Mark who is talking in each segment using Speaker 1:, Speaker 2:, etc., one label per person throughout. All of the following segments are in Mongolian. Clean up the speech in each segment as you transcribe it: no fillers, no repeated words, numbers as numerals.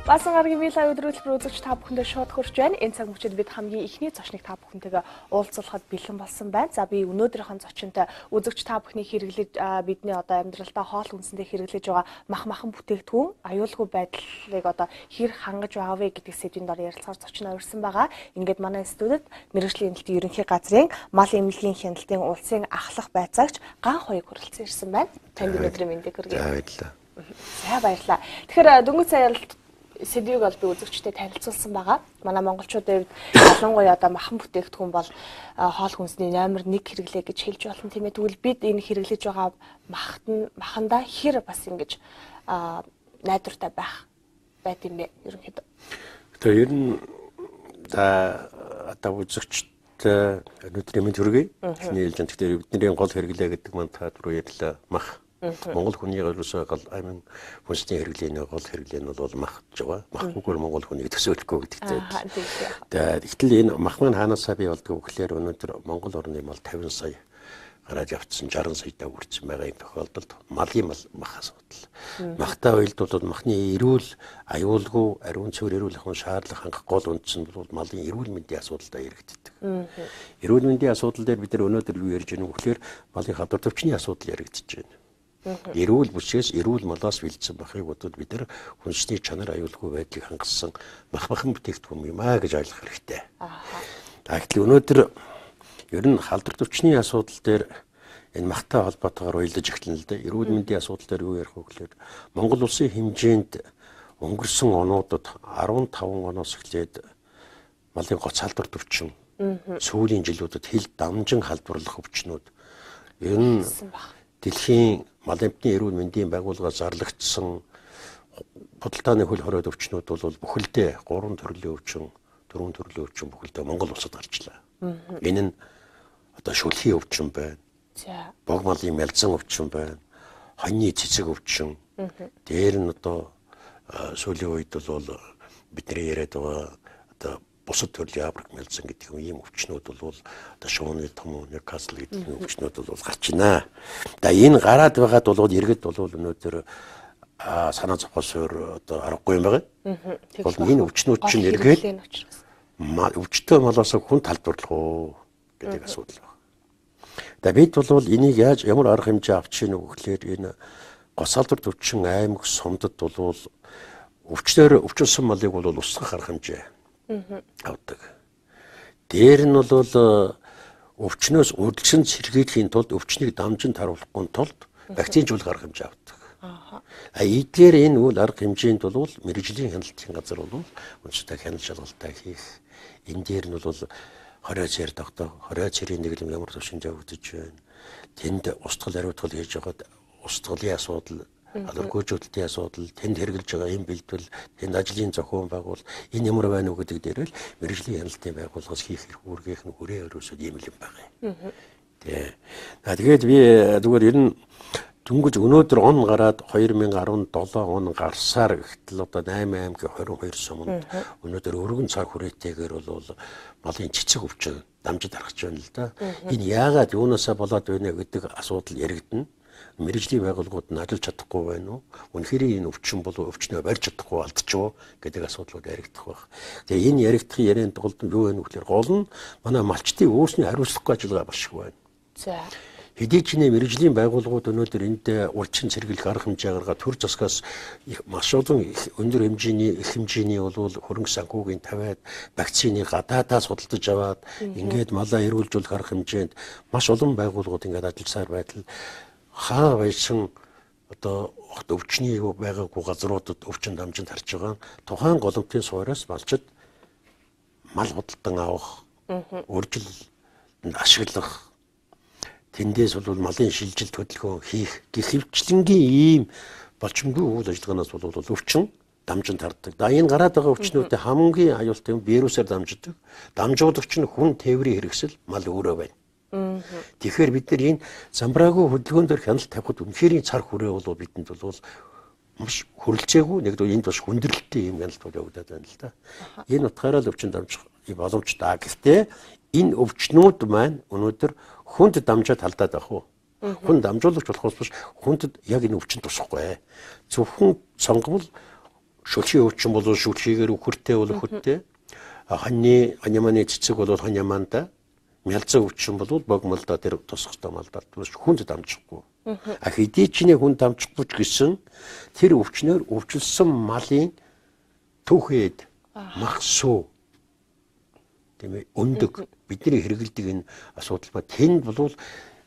Speaker 1: Баасан гарагийн вилла өдрөлбөр үзэгч та бүхэндээ шууд хүрч байна. Энэ цаг мөчид бид хамгийн ихний зочныг та бүхэнтэйгээ уулзуулахад бэлэн болсон байна. За би өнөөдрийнхөө зочинтой үзэгч та бүхний хэрэглэж бидний одоо амьдралдаа хоол хүнсэндээ хэрэглэж байгаа махан бүтээгдэхүүн аюулгүй байдлыг одоо хэр хангаж байгаа вэ гэдэг сэдвийн дор ярилцахаар зочноо урьсан байгаа. Ингээд манай студид мэргэжлийн эмнэлтийн ерөнхий газрын мал эмнэлгийн хяналтын улсын ахлах байцаагч Ган хоёг хүрэлцэн ирсэн байна. Танд өнөөдрийн мэндийг хүргэе.
Speaker 2: За баярлалаа.
Speaker 1: За баярлалаа. Тэгэхээр дөнгөж сая сэдвийг бол би үзэгчтэй танилцуулсан байгаа. Манай монголчуудын хувьд ялангуяа одоо махан бүтээгдэхүүн бол хоол хүнсний номер 1 хэрэглээ гэж хэлж болно тийм ээ. Тэгвэл бид энэ хэрэглэж байгаа махандаа хэр бас ингэж найдвартай байт юм бэ ерөнхийдөө.
Speaker 2: Тэгээ ер нь одоо үзэгчтэй өнөөдрийн мэнд хүргэе. Эхний ээлжинд тэгэхээр бидний гол хэрэглээ гэдэг маань та түрүү ярьлаа мах. Монгол хүний ерөөсөө гол амин хүнсний хэрэглээний гол хэрэглээ нь бол мах гэж байгаа. Махгүйгээр монгол хүнийг төсөөлөхгүй гэдэгтэй. Тэгтэл энэ мах маань хаанасаа бий болдгоо гэхээр өнөөдөр Монгол орны мал 50 сая гараад явцсан 60 саятай хүрсэн байгаа юм тохиолдолд малын мах асуудал. Махтай уялдуулаад махны эрүүл аюулгүй ариун цэвэр эрүүл ахуйн шаардлага хангах гол үндэс нь бол малын эрүүл мэндийн асуудалтай яригддаг. Эрүүл мэндийн асуудал дээр бид нар өнөөдөр юу ярьж байгаа юм гэхээр малын халдвар төвчний асуудал яригдж байна. Эрүүл бүсээс эрүүл малаас бэлдсэн махыг бодвол бид нар хүнсний чанар аюулгүй байдлыг хангасан махан бүтээгдэхүүн юм аа гэж ойлгох хэрэгтэй. Тэгвэл өнөөдөр ер нь халдвар төвчний асуудал дээр энэ махтай холбоотойгоор уялдаж эхэлнэ л дээ. Эрүүл мэндийн асуудал дээр юу ярих вэ гэхээр Монгол улсын хэмжээнд өнгөрсөн онуудад 15 оноос эхлээд малын гоц халдвар төвчин сүүлийн жилүүдэд хил дамжин халдварлах өвчнүүд ер нь дэлхийн мал эмтний эрүүл мэндийн байгууллагаас зарлагдсан худалдааны хөл хоройд өвчнүүд бол бүхэлдээ 3 төрлийн өвчин, 4 төрлийн өвчин бүхэлдээ Монгол улсад гарчлаа. Энэ нь одоо шүлхийн өвчин байна. Бог малын мялзан өвчин байна. Хоньны цэцэг өвчин. Дээр нь одоо сүүлийн үед бол бидний яриад байгаа одоо бусад төрлийн Африк мялзан гэдэг ийм өвчнүүд бол одоо шууны том Ньюкасл гэдэг өвчнүүд бол гарч байна. Энэ гараад байгаад бол иргэд бол өнөөдөр санаа зовхосоор одоо аргагүй юм байгаа. Бол энэ өвчнүүд чинь эргээд өвчтөе малаас хүн талбарлах уу гэдэг асуудал байна. Бид бол энийг ямар арга хэмжээ авч ийн үг гэхээр энэ госалдвар төвчин аймаг сумдад бол өвчнсөн малыг бол устгах арга хэмжээ авдаг. Дээр нь бол өвчнөөс үргэлжлэн сэргийлэхийн тулд өвчнийг дамжин таруулахгүй тулд вакцинжуулах арга хэмжээ авдаг. Эдгээр энэ үйл арга хэмжээнд бол мэргэжлийн хяналтын газар бол үндэсний хяналт шалгалтаа хийх. Энэ дээр нь бол 20 цэр тогтоо 20 цэрийн нэглэм ямар төвшөнд явагдаж байна. Тэнд устгал ариутгал хийж байгаад устгалын асуудал алгоргүйжүүлэлтийн асуудал, тэнд хэрэгжилж байгаа юм бэлтгэл, тэнд ажлын зохион байгуул, энэ ямар байна уу гэдэг дээр л мэргэжлийн хяналтын байгууллагаас хийх хэрэг үүргийнх нь хүрээ өрөөсөд ийм л юм байна. Тэгээд би зүгээр ер нь дөнгөж өнөөдөр он гараад 2017 он гарсаар ихтэл одоо 8 аймгийн 22 суманд өнөөдөр өргөн цаг хүрээтэйгээр бол малын цэцэг өвчин дамжид харагч байна л да. Энэ яагаад юунаасаа болоод байна гэдэг асуудал яригдана. Мэргэжлийн байгууллагууд нь ажиллаж чадахгүй байна уу? Үнэхээр энэ өвчин бол өвчнөө барьж чадахгүй алдчихв гэдэг асуудлууд яригдах байх. Тэгээ энэ яригдах ярианд голд нь юу вэ гэхээр гол нь манай малчтын өөрсний хариуцлагагүй ажиллагаа маш их байна. За. Хэдий ч мэргэжлийн байгууллагууд өнөөдөр энд урьдчилан сэргийлэх арга хэмжээ гаргаад төр засгаас маш олон өндөр хэмжээний их хэмжээний бол хөрөнгө санхүүгийн тавиад вакцины гадаадаас худалдаж аваад ингээд малаа эрүүлжүүлэх арга хэмжээнд маш олон байгууллагууд ингээд ажилласаар байтал хаа байсан одоо өвчний байгаагүй газруудад өвчин дамжинд харж байгаа тухайн голомтын суураас малчид мал худалдан авах, үржил ашиглах, тэндээс бол малын шилжилт хөдөлгөөн хийх гэх хөвчлэнгийн ийм болчмгүй үйл ажиллагаанаас бол өвчин дамжинд хардаг. Энэ гараад байгаа өвчнүүдийн хамгийн аюултай юм вирусаар дамждаг. Дамжуулагч нь хүн тээврийн хэрэгсэл мал өөрөө байна. Тэгэхээр бид нар энэ замбраагүй хөдөлгөөн дээр хяналт тавихад үнэхээр цар хүрээ бол бидэнд бол маш хөрөлцөөгүй нэг энд бас хүндрэлтэй юм хяналт бол явагдаад байна л да. Энэ утгаараа л өвчин дамжих боломжтой. Гэхдээ энэ өвчнүүд маань өнөөдөр хүнд дамжаад халдаад байх уу? Хүн дамжуулагч болохоос биш хүндэд яг энэ өвчин тусахгүй. Зөвхөн сонгомл шүлхий өвчин бол шүлхийгээр үхэртэй бол үхэртэй. Ханьяаны цэцэг бол ханьяаманда. Мялзан өвчин бол богмолдоо тэр тусах ёстой малдаа. Хүнд дамжихгүй. Хэдий ч хүн дамжихгүй ч гэсэн тэр өвчнөр өвчлсөн малын түүхэд мах сүү тийм ээ өндөг бидний хэрэгэлдэг энэ асуудал ба тэнд бол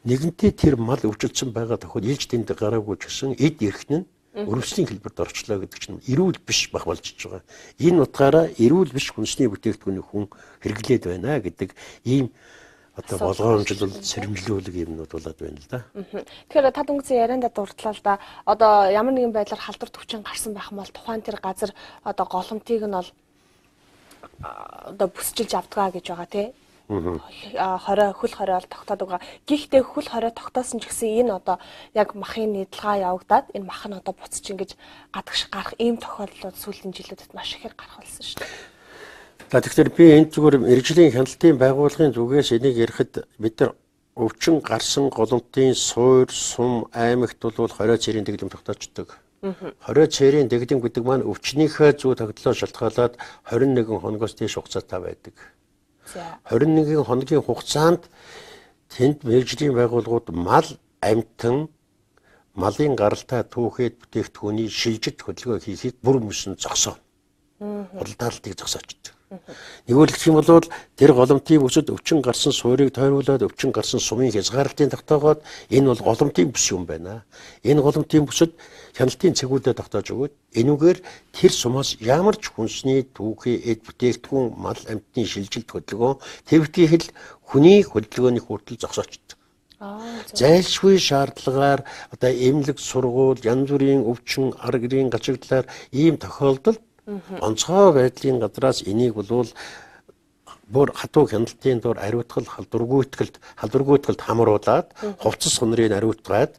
Speaker 2: нэгэнтээ тэр мал өвчлөсөн байгаа тохиол илж тэнд гараагүй ч гэсэн эд эрхнэн өрөвслийн хэлбэрт орчлоо гэдэг чинь эрүүл биш бах болж байгаа. Энэ утгаараа эрүүл биш хүнсний бүтээгдэхүүнийг хүн хэрэглээд байна гэдэг ийм одоо болгоомжлол сэрэмжлүүлэг юмнууд болоод байна л да.
Speaker 1: Тэгэхээр та дүнгийн ярианда дурдлаа л да. Одоо ямар нэгэн байдлаар халдвар төвчин гарсан байх юм бол тухайн тэр газар одоо голомтыг нь бол одоо бүсчилж авдгаа гэж байгаа тий. Хөл хорой бол тогтоод байгаа. Гэхдээ хөл хорой тогтоосон ч гэсэн энэ одоо яг махын нийтлгаа явагдаад энэ мах нь одоо буцаж ингэж гадагш гарах ийм тохиолдлууд сүүлийн жилүүдэд маш ихээр гарах болсон шүү дээ.
Speaker 2: Тэгэхээр би энэ зүгээр мэрэгжлийн хяналтын байгууллагын зүгээс энийг ярихад бид нар өвчин гарсан голомтын суур, сум, аймагт бол хорой цэрийн дэглэм тогтоочдөг. Хорой цэрийн дэглэм гэдэг маань өвчнийхээ зүй тогтлоо шалтгаалаад 21 хоногоос дээш хугацаатай байдаг. 21 хоногийн хугацаанд тэнд мэрэгжлийн байгууллагууд мал амьтан малын гаралтай түүхэд бүтээгдэхүүний шилжилт хөдөлгөөн хийхийг бүр мөсөн зогсоо. Худалдаалтыг зогсоочдөг. Нэгүр гэх юм бол тэр голомтын бүсэд өвчин гарсан суурийг тойруулаад өвчин гарсан сумын хязгаарлалтын тогтоогоод энэ бол голомтын бүс юм байна. Энэ голомтын бүсэд хяналтын цэгүүдэд тогтоож өгөөд энүүгээр тэр сумаас ямар ч хүнсний түүхий эд бүтээгдэхүүн мал амьтны шилжилт хөдөлгөөн твдгийн хэл хүний хөдөлгөөний хүртэл зогсоочдөг. Зайлшгүй шаардлагаар одоо эмнэлэг сургууль янз бүрийн өвчин аргын гажигдлаар ийм тохиолдолд онцгой байдлын газраас энийг бол бүр хатуу хяналтын дор ариутгал халдваргүйтгэлд хамруулад хувцас сунрыг ариутгаад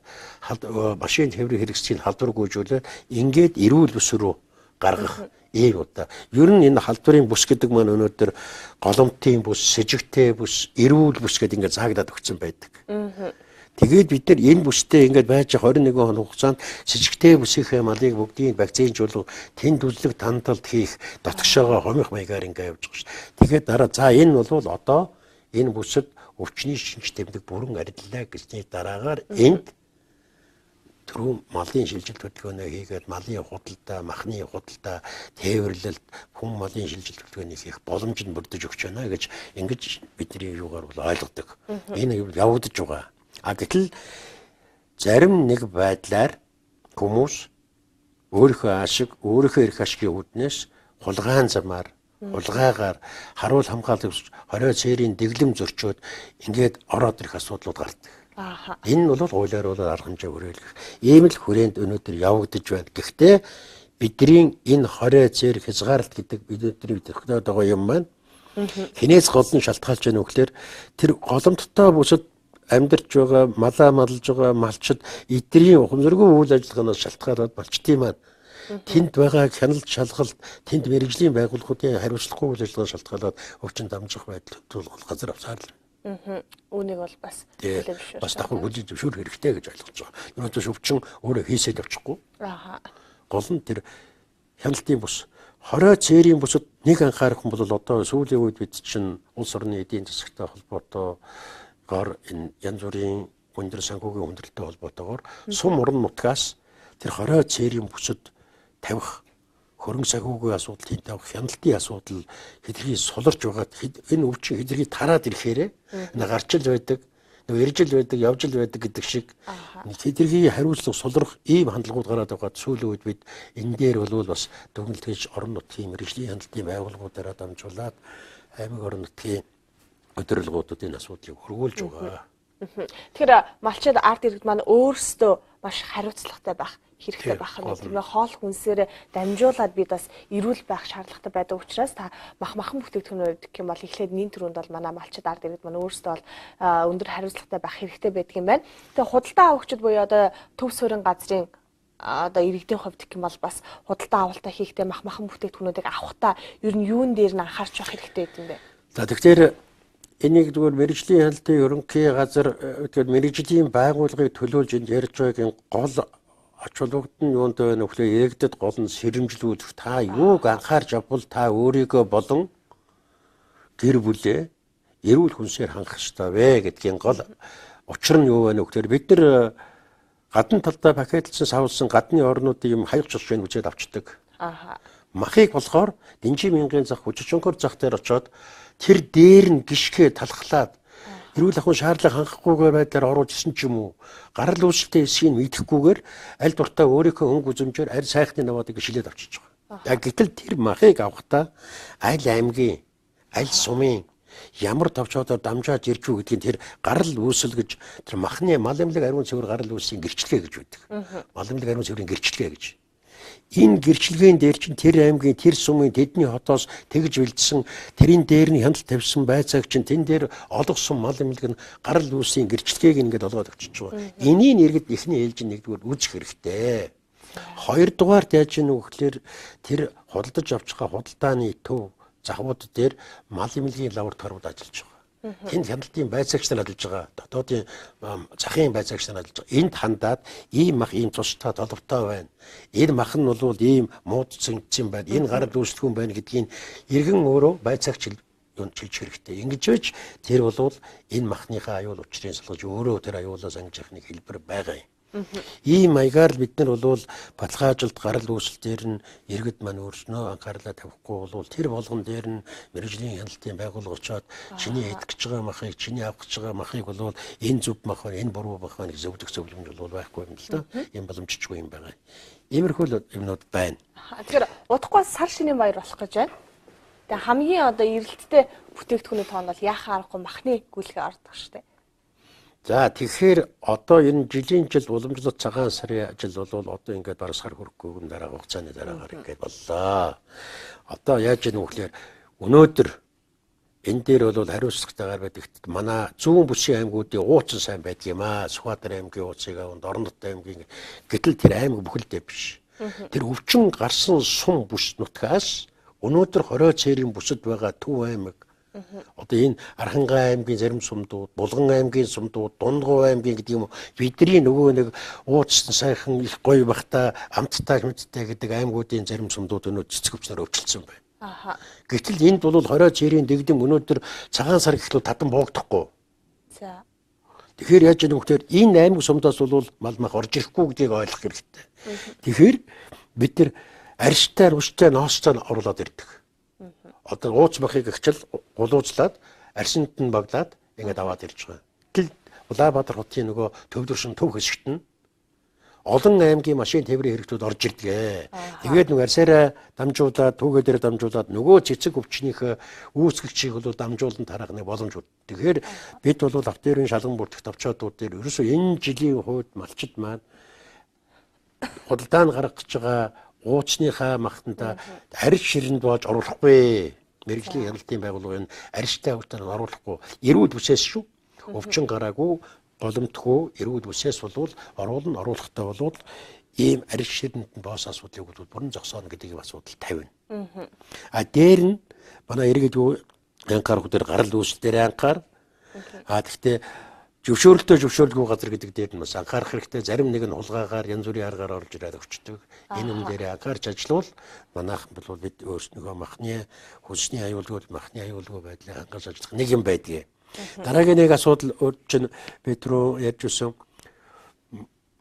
Speaker 2: машин тээврийн хэрэгслийн халдваргүйжүүлээд ингээд эрүүл бүс рүү гаргах ийм удаа. Ер нь энэ халдварын бүс гэдэг маань өнөөдөр голомтын бүс, сэжигтэй бүс, эрүүл бүс гэдэг ингээд заагдаад өгсөн байдаг. Тэгээд бид нар энэ бүстэй ингээд байж 21 хоног хугацаанд сэжигтэй бүсийнхээ малыг бүгдийг вакцинжуулах, тэнд үзлэг тандалт хийх, дотгошоогоо хомих маягаар ингээд явж байгаа шүү дээ. Тэгээд дараа за энэ бол одоо энэ бүсэд өвчний шинж тэмдэг бүрэн ариллаа гэсний дараагаар энд түрүү малын шилжилт хөдөлгөөнөө хийгээд малын худалдаа, махны худалдаа, тээвэрлэлт, хүн малын шилжилт хөдөлгөөнийг хийх боломж нь бүрдэж өгч байна гэж ингэж бидний юугаар бол ойлгодог. Энэ явагдаж байгаа. Гэтэл зарим нэг байдлаар хүмүүс өөрийнхөө ашиг, өөрийнхөө эрх ашигын үүднээс хулгайн замаар, хулгайгаар харуул хамгаалах хорой цэрийн дэглэм зөрчөөд ингээд ороод ирэх асуудлууд гардаг. Энэ бол хуулиар бол арга хэмжээ хүрээлэх. Ийм л хүрээнд өнөөдөр явагдаж байна. Гэхдээ бидний энэ хорой цэр хязгаарлалт гэдэг бидний төрхнөд байгаа юм маань хинээс голн шалтгаалж байна вэ гэхээр тэр голомттой бүсэд амьдарч байгаа малаа малж байгаа малчид эдний ухамсаргүй үйл ажиллагаанаас шалтгаалаад малчдын маань тэнд байгаа хяналт шалгалт тэнд мэрэгжлийн байгууллагуудын хариуцлагагүй үйл ажиллагаа шалтгаалаад өвчин дамжих байдал бол газар авсаар л.
Speaker 1: Үүнийг бол бас
Speaker 2: хүлээн бас давхар хүлээж зөвшөөр хэрэгтэй гэж ойлгож байгаа. Өнөөдөр өвчин өөрөө хийсэл явчихгүй. Гол нь тэр хяналтын бус хорой цэрийн бүсэд нэг анхаарах юм бол одоо сүүлийн үед бид чинь улс орны эдийн засагтай холбоотой энэ янз бүрийн хүндрэл санхүүгийн хүндрэлтэй холбоотойгоор сум уран нутгаас тэр хорой цэрийн бүсэд тавих хөрөнгө санхүүгийн асуудал, тэнд тавих хяналтын асуудал хэдэрхий суларч байгаад энэ өвчин хэдэрхий тараад ирэхээр гарчил байдаг, иржил байдаг, явжил байдаг гэдэг шиг хэдэрхий хариуцлага сулрах ийм хандлагууд гараад байгаад сүүлийн үед бид энэ дээр бол бас дүгнэлтэж орон нутгийн мэрэгжлийн хяналтын байгууллагуудаараа дамжуулаад аймаг орон нутгийн өдөрлгуудын асуудлыг хөргүүлж байгаа.
Speaker 1: Тэгэхээр малчид ард иргэд маань өөрсдөө маш хариуцлагатай байх хэрэгтэй байх нь тийм ээ хоол хүнсээр дамжуулаад бид бас эрүүл байх шаардлагатай байдаг учраас та махан бүтээгдэхүүнүүд гэх юм бол эхлээд нийт төрөнд бол манай малчид ард иргэд маань өөрсдөө бол өндөр хариуцлагатай байх хэрэгтэй байдаг юм байна. Тэгээ худалдаа авагчид буюу одоо төв суурин газрын одоо иргэдийн хувьд гэх юм бол бас худалдаа авалтаа хийхдээ махан бүтээгдэхүүнүүдийг авахтаа ер нь юун дээр нь анхаарч явах хэрэгтэй юм бэ?
Speaker 2: За тэгэхээр энийг зүгээр мэрэгжлийн хяналтын ерөнхий газар тэгэхээр мэрэгжлийн байгууллагыг төлөөлж энд ярьж байгаагийн гол ач холбогдол нь юунд байна вэ гэхээр иргэдэд гол нь сэрэмжлүүлэх та юуг анхаарч авбал та өөрийгөө болон гэр бүлээ эрүүл хүнсээр хангах ёстой вэ гэдгийн гол учир нь юу вэ гэхээр бид нар гадна талдаа пакетлсан савлсан гадны орнуудын юм хаягч жишээ нь үзээд авчдаг. Махыг болохоор Дэнжи мянгийн зах хүччөнхөр зах дээр очиод тэр дээр нь гიშгэ талхлаад эрүүл ахуйн шаардлага хангахгүйгээр байдлаар оруулж исэн ч юм уу гарал үүсэлтийн эсхийг мэдэхгүйгээр аль дуртай өөрийнхөө өнгө үзэмжээр арь сайхны наваадыг шилээд авчиж байгаа. Гэтэл тэр махыг авахдаа аль аймгийн аль сумын ямар товчоодоор дамжаад ирж үү гэдгийг тэр гарал үүсэл гэж тэр махны мал эмнэлэг ариун цэвэр гарал үүслийн гэрчлэгээ гэж байдаг. Мал эмнэлэг ариун цэврийн гэрчлэгээ гэж. Энэ гэрчлэгийн дээр чинь тэр аймгийн тэр сумын тэдний хотоос тэгж бэлдсэн тэрийн дээр нь хяналт тавьсан байцааг чинь тэн дээр олгосон мал эмнэлэг нь гарал үүслийн гэрчлэгийг ингээд олгоод авчиж байгаа. Энийг иргэд ихний ээлж нэгдүгээр үзэх хэрэгтэй. Хоёрдугаар яаж ийм үг гэхээр тэр худалдаж авч байгаа худалдааны төв захууд дээр мал эмнэлгийн лабораториуд ажиллаж байгаа. Энд хяналтын байцаагч нар ажиллаж байгаа. Дотоодын захын байцаагч нар ажиллаж байгаа. Энд хандаад ийм мах ийм тустай толботой байна. Энэ мах нь бол ийм мууд цэнгцэн байна. Энэ гарал үүсдэггүй байна гэдгийг иргэн өөрөө байцаагч юунд чилж хэрэгтэй. Ингэж байж тэр бол энэ махныхаа аюул учрыг салгаж өөрөө тэр аюулаас ангиж явахны хэлбэр байгаа юм. Ийм маягаар бид нар бол баталгаажилт гарал үүсэлтээр нь иргэд маань өөрснөө анхаарлаа тавихгүй бол тэр болгон дээр нь мэрэгжлийн хяналтын байгууллага очоод чиний идэх гэж байгаа махыг чиний авах гэж байгаа махыг бол энэ зөв мах байна энэ буруу мах байна гэж зөвлөх зөвлөмж бол байхгүй юм л да. Ийм боломжчгүй юм байгаа. Иймэрхүү юмнууд байна.
Speaker 1: Тэгэхээр удахгүй сар шинийн баяр болох гэж байна. Тэгээ хамгийн одоо эрэлттэй бүтээгдэхүүний тоон бол яхаа аргагүй махны гүйлгээ ордог штеп.
Speaker 2: За тэгэхээр одоо энэ жилийн жил уламжлалт цагаан сарын ажил бол одоо ингээд бараг сар хүрэхгүй дараа хугацааны дараагаар ингээд боллоо. Одоо яаж ийм үгээр өнөөдөр энэ дээр бол хариуцлагатайгаар байдаг. Манай зүүн бүсийн аймагуудын ууцсан сайн байдаг юм аа. Сүхбаатар аймгийн ууцыг аванд Орон нутгийн аймгийн гэтэл тэр аймаг бүхэлдээ биш. Тэр өвчин гарсан сум бүс нутгаас өнөөдөр 20 цэрийн бүсэд байгаа Төв аймаг одоо энэ Архангай аймгийн зарим сумдууд, Булган аймгийн сумдууд, Дундгов аймгийн гэдэг юм бидний нөгөө нэг ууцсан сайхан их гоё бахта амттай мэдтэй гэдэг аймагуудын зарим сумдууд өнөө цэцэг өвчнөр өвчлөсөн байна. Гэтэл энд бол 20 цэрийн дэгдэм өнөөдөр цагаан сар гэхлээр тадан боогдохгүй.
Speaker 1: За.
Speaker 2: Тэгэхээр яаж ийм вөхөр энэ аймаг сумдаас бол мал мах орж ирэхгүй гэдгийг ойлгох хэрэгтэй. Тэгэхээр бид нар арьстай, үстэй, ноостой оруулаад ирдэг. Одоо ууц махыг ихчил гулуузлаад арсент нь баглаад ингээд аваад ирж байгаа. Тэгэл Улаанбаатар хотын нөгөө төвдөршин төв хэсэгт нь олон аймгийн машин тээврийн хэрэгтүүд орж ирдэг. Тэгээд нөгөө арсаараа дамжуулаад түүгээ дээр дамжуулаад нөгөө цэцэг өвчнийхээ үүсгэгчийг бол дамжуулан тарахны боломж өгдөг. Тэгэхээр бид бол автоэрийн шалган бүртгэх товчоодууд дээр ерөөсөө энэ жилийн хувьд малчид маань худалдаанд гаргаж байгаа ууцныхаа махтанда арьс ширэнд боож оруулахгүй. Мэргэжлийн хяналтын байгууллагын арьстай хурдаар оруулахгүй. Эрүүл бүсээс шүү. Өвчин гараагүй, боломтгүй эрүүл бүсээс бол оруулахтай бол ийм арьс ширэнд боос асуудлыг бол бүрэн зогсооно гэдэг юм асуудал тавина. Дээр нь манай иргэд анхаарах дээр гарал үүсэл дээр анхаар. Гэхдээ зөвшөөрөлгүй газар гэдэг дээр нь бас анхаарах хэрэгтэй. Зарим нэг нь хулгайгаар янз бүрийн аргаар орж ирээд өвчтдөг. Энэ юм дээр анхаарч ажиллавал манайхан бол бид өөрснөө махны хүнсний аюулгүй байдлыг хангаж ажиллах нэг юм байдгийг. Дараагийн нэг асуудал чинь бид рүү ярьж өсөн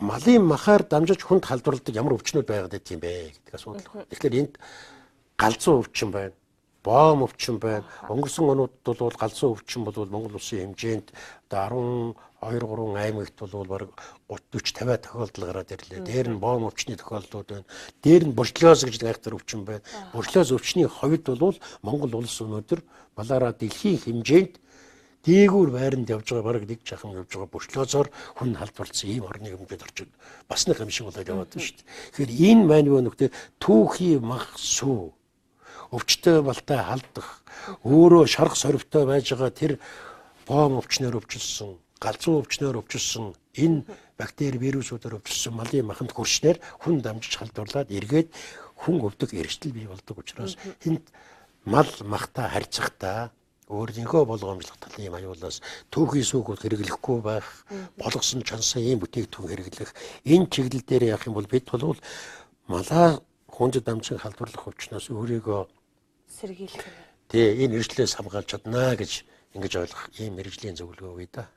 Speaker 2: малын махаар дамжиж хүнд халдварладаг ямар өвчнүүд байгаад байт юм бэ гэдэг асуудал. Тэгэхээр энд галзуу өвчин байна. Боом өвчин байна. Өнгөрсөн онуудад бол галзуу өвчин бол Монгол улсын хэмжээнд одоо 12-3 аймагт бол бараг 30-40-50 тохиолдол гараад ирлээ. Дээр нь боом өвчний тохиолдлууд байна. Дээр нь боршлоз гэж айхтар өвчин байна. Боршлоз өвчний хувьд бол Монгол улс өнөөдөр балаараа дэлхийн хэмжээнд дээгүүр байранд явж байгаа бараг нэг жахан явж байгаа боршлозоор хүн халдварлсан ийм орны хэмжээнд орж бас нэг юм шиг болоод яваад байна шүү дээ. Тэгэхээр энэ маань юу нөхтэй түүхий мах сүү өвчтөй балтай халдах өөрөө шарх сорвтой байж байгаа тэр боом өвчнөр өвчлсөн, галзуу өвчнөр өвчлсөн энэ бактери вирусуудаар өвчлсөн малын маханд хүрснээр хүн дамжиж халдварлаад эргээд хүн өвдөх эрсдэл бий болдог учраас энд мал махтай харьцахдаа өөрийнхөө болгоомжлох талын юм аюулаас түүхий сүүгүүд хэрэглэхгүй байх, болгосон чансан ийм бүтээгдэхүүн хэрэглэх энэ чиглэл дээр явах юм бол бид бол малаа хүндэд амжин халдварлах өвчнөөс өөрийгөө
Speaker 1: Сэргийлэх.
Speaker 2: энэ эрсдлээс хамгаалж чаднаа гэж ингэж ойлгох ийм мэрэгжлийн зөвлөгөө үе да.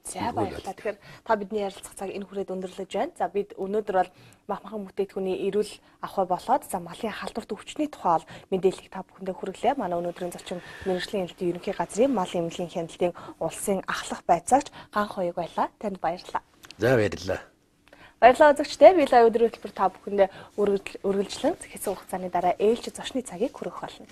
Speaker 1: За баярлалаа. Тэгэхээр та бидний ярилцах цаг энэ хүрээд өндөрлөж байна. За бид өнөөдөр бол махмахан бүтээгдэхүүний эрүүл авах болоод за малын халдварт өвчний тухай мэдээллийг та бүхэндээ хүргэлээ. Манай өнөөдрийн зочин мэрэгжлийн эмнэлтийн ерөнхий газрын мал эмнэлгийн хяналтын улсын ахлах байцаагч Ганх хоёуг байлаа. Танд баярлалаа.
Speaker 2: За баярлалаа.
Speaker 1: Баярлалаа үзэгчдээ. Би лайв өдрийн хөтөлбөр та бүхэндээ үргэлжлэн хэсэг хугацааны дараа ээлж зочны цагийг хүргэх болно.